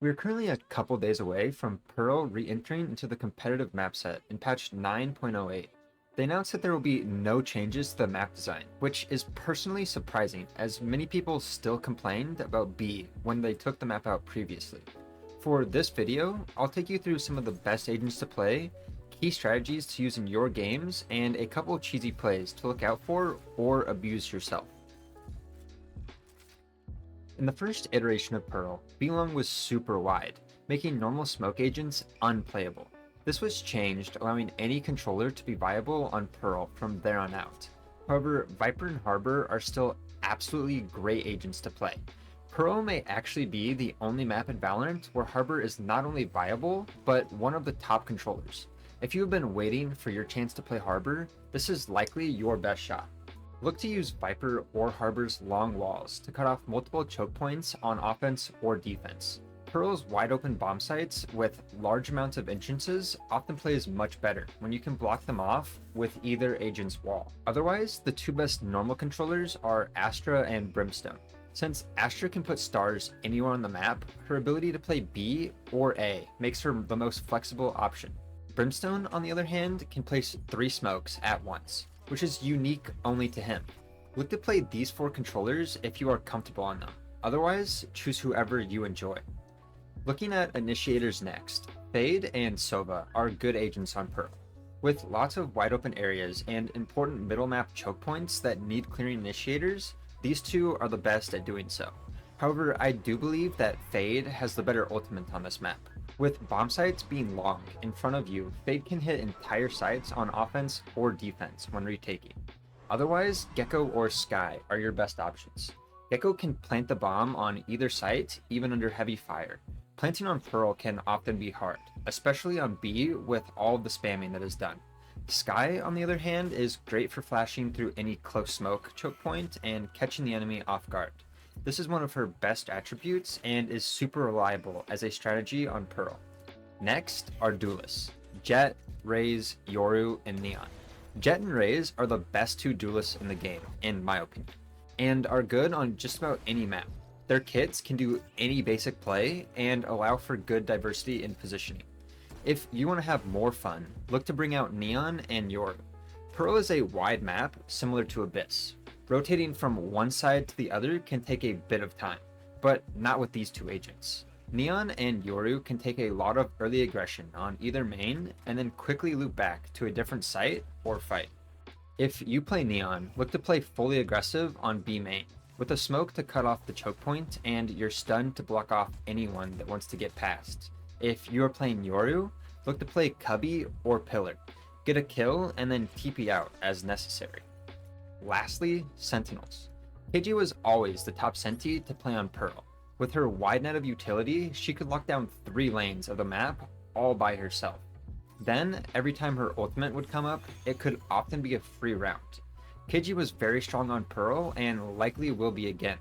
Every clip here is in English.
We are currently a couple days away from Pearl re-entering into the competitive map set in patch 9.08. They announced that there will be no changes to the map design, which is personally surprising as many people still complained about B when they took the map out previously. For this video, I'll take you through some of the best agents to play, key strategies to use in your games, and a couple of cheesy plays to look out for or abuse yourself. In the first iteration of Pearl, B-Long was super wide, making normal smoke agents unplayable. This was changed, allowing any controller to be viable on Pearl from there on out. However, Viper and Harbor are still absolutely great agents to play. Pearl may actually be the only map in Valorant where Harbor is not only viable, but one of the top controllers. If you have been waiting for your chance to play Harbor, this is likely your best shot. Look to use Viper or Harbor's long walls to cut off multiple choke points on offense or defense. Pearl's wide open bomb sites with large amounts of entrances often plays much better when you can block them off with either agent's wall. Otherwise, the two best normal controllers are Astra and Brimstone. Since Astra can put stars anywhere on the map, her ability to play B or A makes her the most flexible option. Brimstone, on the other hand, can place 3 smokes at once, which is unique only to him. Look to play these 4 controllers if you are comfortable on them. Otherwise, choose whoever you enjoy. Looking at initiators next, Fade and Sova are good agents on Pearl. With lots of wide open areas and important middle map choke points that need clearing initiators, these two are the best at doing so. However, I do believe that Fade has the better ultimate on this map. With bomb sites being long in front of you, Fade can hit entire sites on offense or defense when retaking. Otherwise, Gecko or Sky are your best options. Gecko can plant the bomb on either site, even under heavy fire. Planting on Pearl can often be hard, especially on B with all of the spamming that is done. Sky, on the other hand, is great for flashing through any close smoke choke point and catching the enemy off guard. This is one of her best attributes and is super reliable as a strategy on Pearl. Next are duelists, Jett, Raze, Yoru, and Neon. Jett and Raze are the best 2 duelists in the game, in my opinion, and are good on just about any map. Their kits can do any basic play and allow for good diversity in positioning. If you want to have more fun, look to bring out Neon and Yoru. Pearl is a wide map similar to Abyss. Rotating from one side to the other can take a bit of time, but not with these 2 agents. Neon and Yoru can take a lot of early aggression on either main and then quickly loop back to a different site or fight. If you play Neon, look to play fully aggressive on B main, with a smoke to cut off the choke point and your stun to block off anyone that wants to get past. If you are playing Yoru, look to play Cubby or Pillar. Get a kill and then TP out as necessary. Lastly, Sentinels. KJ was always the top Senti to play on Pearl. With her wide net of utility, she could lock down 3 lanes of the map all by herself. Then, every time her ultimate would come up, it could often be a free round. KJ was very strong on Pearl and likely will be again.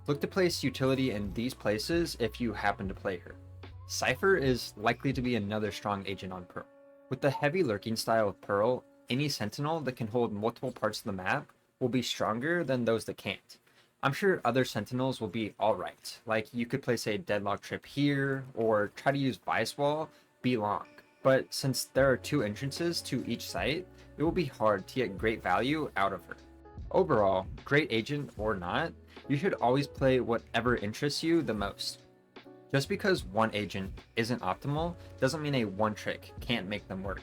Look to place utility in these places if you happen to play her. Cypher is likely to be another strong agent on Pearl. With the heavy lurking style of Pearl, any Sentinel that can hold multiple parts of the map will be stronger than those that can't. I'm sure other Sentinels will be alright, like you could place a Deadlock Trip here, or try to use Bias Wall, be long. But since there are 2 entrances to each site, it will be hard to get great value out of her. Overall, great agent or not, you should always play whatever interests you the most. Just because one agent isn't optimal doesn't mean a one trick can't make them work.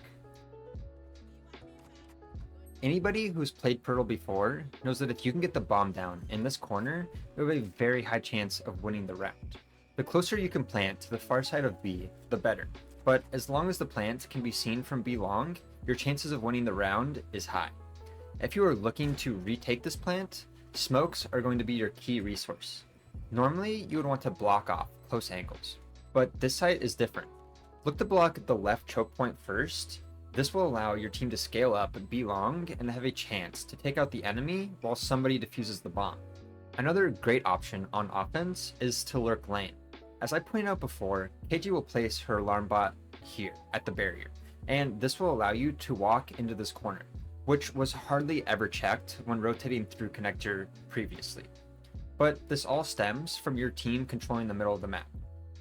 Anybody who's played Pearl before knows that if you can get the bomb down in this corner, you have a very high chance of winning the round. The closer you can plant to the far side of B, the better. But as long as the plant can be seen from B long, your chances of winning the round is high. If you are looking to retake this plant, smokes are going to be your key resource. Normally, you would want to block off close angles, but this site is different. Look to block the left choke point first. This will allow your team to scale up, be long, and have a chance to take out the enemy while somebody defuses the bomb. Another great option on offense is to lurk lane. As I pointed out before, KJ will place her alarm bot here at the barrier, and this will allow you to walk into this corner, which was hardly ever checked when rotating through connector previously. But this all stems from your team controlling the middle of the map.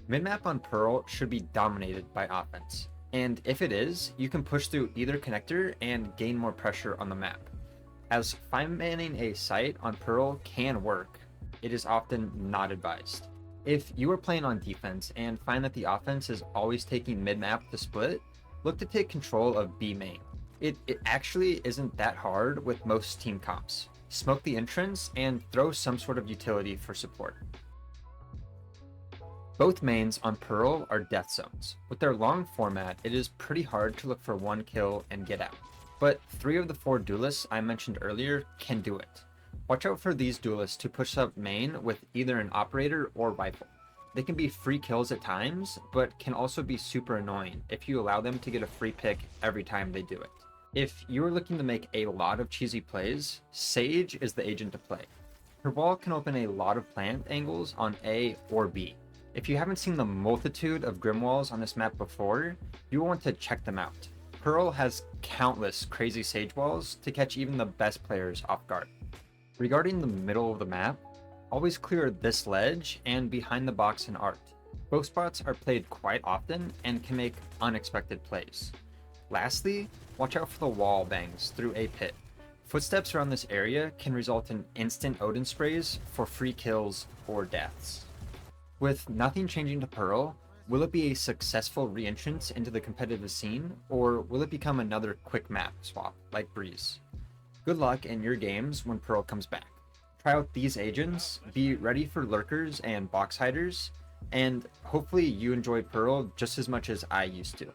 Midmap on Pearl should be dominated by offense, and if it is, you can push through either connector and gain more pressure on the map. As 5-manning a site on Pearl can work, it is often not advised. If you are playing on defense and find that the offense is always taking mid-map to split, look to take control of B main. It actually isn't that hard with most team comps. Smoke the entrance and throw some sort of utility for support. Both mains on Pearl are death zones. With their long format, it is pretty hard to look for one kill and get out. But 3 of the 4 duelists I mentioned earlier can do it. Watch out for these duelists to push up main with either an operator or rifle. They can be free kills at times, but can also be super annoying if you allow them to get a free pick every time they do it. If you are looking to make a lot of cheesy plays, Sage is the agent to play. Her wall can open a lot of plant angles on A or B. If you haven't seen the multitude of Grim walls on this map before, you will want to check them out. Pearl has countless crazy Sage walls to catch even the best players off guard. Regarding the middle of the map, always clear this ledge and behind the box and art. Both spots are played quite often and can make unexpected plays. Lastly, watch out for the wall bangs through a pit. Footsteps around this area can result in instant Odin sprays for free kills or deaths. With nothing changing to Pearl, will it be a successful re-entrance into the competitive scene, or will it become another quick map swap like Breeze? Good luck in your games when Pearl comes back. Try out these agents, be ready for lurkers and box hiders, and hopefully you enjoy Pearl just as much as I used to.